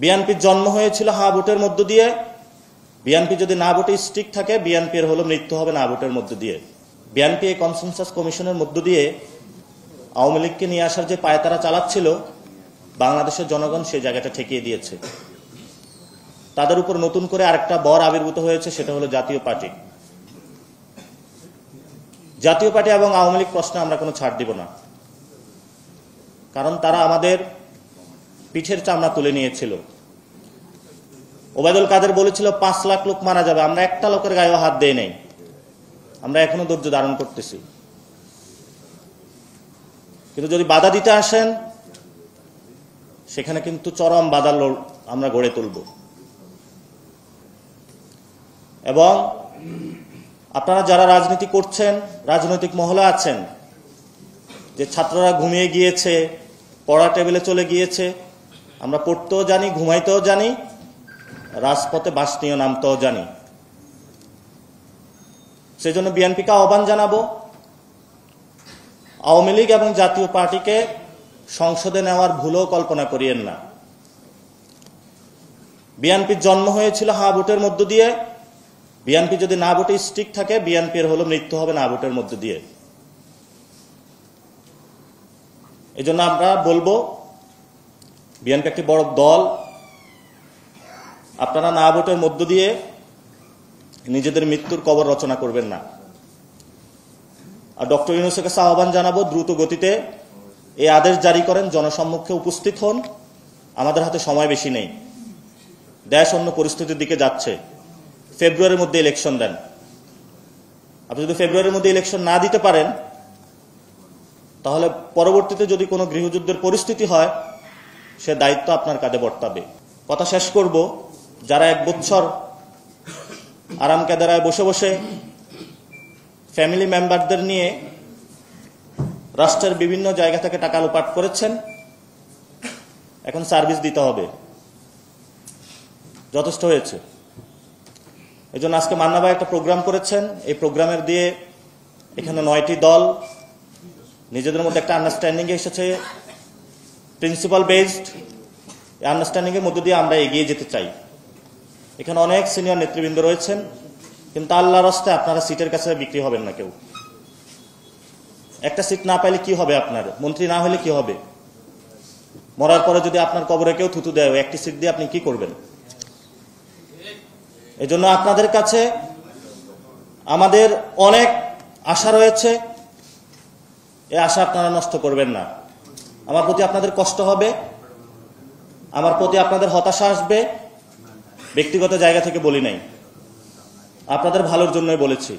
বিএনপির জন্ম হয়েছিল হা ভোটের মধ্য দিয়ে। বিএনপি যদি না ভোটে স্টিক থাকে, বিএনপির হলো মৃত্যু হবে না ভোটের মধ্য দিয়ে। বিএনপি এই কনসেনসাস কমিশনের মধ্য দিয়ে আওয়ামী লীগকে নিয়ে আসার যে পায়তারা চালাচ্ছিল, বাংলাদেশের জনগণ সেই জায়গাটা ঠেকিয়ে দিয়েছে। তাদের উপর নতুন করে আরেকটা বর আবির্ভূত হয়েছে, সেটা হলো জাতীয় পার্টি। জাতীয় পার্টি এবং আওয়ামী লীগ প্রশ্নে আমরা কোনো ছাড় দিব না, কারণ তারা আমাদের পিঠের চামড়া তুলে নিয়েছিল। ওবায়দুল কাদের বলেছিল 5 লাখ লোক মারা যাবে, আমরা একটা লোকের গায়েও হাত দেই নাই। আমরা এখনো ধৈর্য ধারণ করতেছি, কিন্তু যদি বাধা দিতে আসেন, সেখানে কিন্তু চরম বাধা আমরা গড়ে তুলব। এবং আপনারা যারা রাজনীতি করছেন, রাজনৈতিক মহলে আছেন, যে ছাত্ররা ঘুমিয়ে গিয়েছে, পড়া টেবিলে চলে গিয়েছে, আমরা পড়তেও জানি, ঘুমাইতেও জানি, রাজপথে বাস নিয়ে নামতেও জানি। সেই জন্য বিএনপিকে আহ্বান জানাবো, আওয়ামী লীগ এবং জাতীয় পার্টিকে সংসদে নেওয়ার ভুলও কল্পনা করিয়েন না। বিএনপির জন্ম হয়েছিল হা ভোটের মধ্য দিয়ে। বিএনপি যদি না ভোটে স্টিক থাকে, বিএনপির হলো মৃত্যু হবে না ভোটের মধ্য দিয়ে। এই জন্য আমরা বলবো, বিএনপি একটি বড় দল, আপনারা না ভোটের মধ্য দিয়ে নিজেদের মৃত্যুর কবর রচনা করবেন না। আর ডক্টর ইউনূসের কাছে আহ্বান জানাবো, দ্রুত গতিতে এই আদেশ জারি করেন, জনসম্মুখে উপস্থিত হন। আমাদের হাতে সময় বেশি নেই, দেশ অন্য পরিস্থিতির দিকে যাচ্ছে। ফেব্রুয়ারির মধ্যে ইলেকশন দেন। আপনি যদি ফেব্রুয়ারির মধ্যে ইলেকশন না দিতে পারেন, তাহলে পরবর্তীতে যদি কোনো গৃহযুদ্ধের পরিস্থিতি হয়, সে দায়িত্ব আপনার কাঁধে বর্তাবে। কথা শেষ করব, যারা 1 বছর আরাম কেদারায় বসে বসে ফ্যামিলি মেম্বারদের নিয়ে রাষ্ট্রের বিভিন্ন জায়গা থেকে টাকা লোপাট করেছেন, এখন সার্ভিস দিতে হবে, যথেষ্ট হয়েছে। এই জন্য আজকে মান্না ভাই একটা প্রোগ্রাম করেছেন। এই প্রোগ্রামের দিয়ে এখানে 9টি দল নিজেদের মধ্যে একটা আন্ডারস্ট্যান্ডিং এসেছে, প্রিন্সিপাল বেসড। এই আন্ডারস্ট্যান্ডিং এর মধ্যে দিয়ে আমরা এগিয়ে যেতে চাই। এখানে অনেক সিনিয়র নেতৃবৃন্দ রয়েছেন, কিন্তু আল্লাহর রাস্তায় আপনারা সিটের কাছে বিক্রি হবেন না কেউ। একটা সিট না পাইলে কি হবে? আপনার মন্ত্রী না হলে কি হবে? মরার পরে যদি আপনার কবরে কেউ থুতু দেয়, একটি সিট দিয়ে আপনি কি করবেন? এজন্য আপনাদের কাছে আমাদের অনেক আশা রয়েছে, এই আশা আপনারা নষ্ট করবেন না। আমার প্রতি আপনাদের কষ্ট হবে, আমার প্রতি আপনাদের হতাশা আসবে, ব্যক্তিগত জায়গা থেকে বলি নাই, আপনাদের ভালোর জন্যই বলেছি।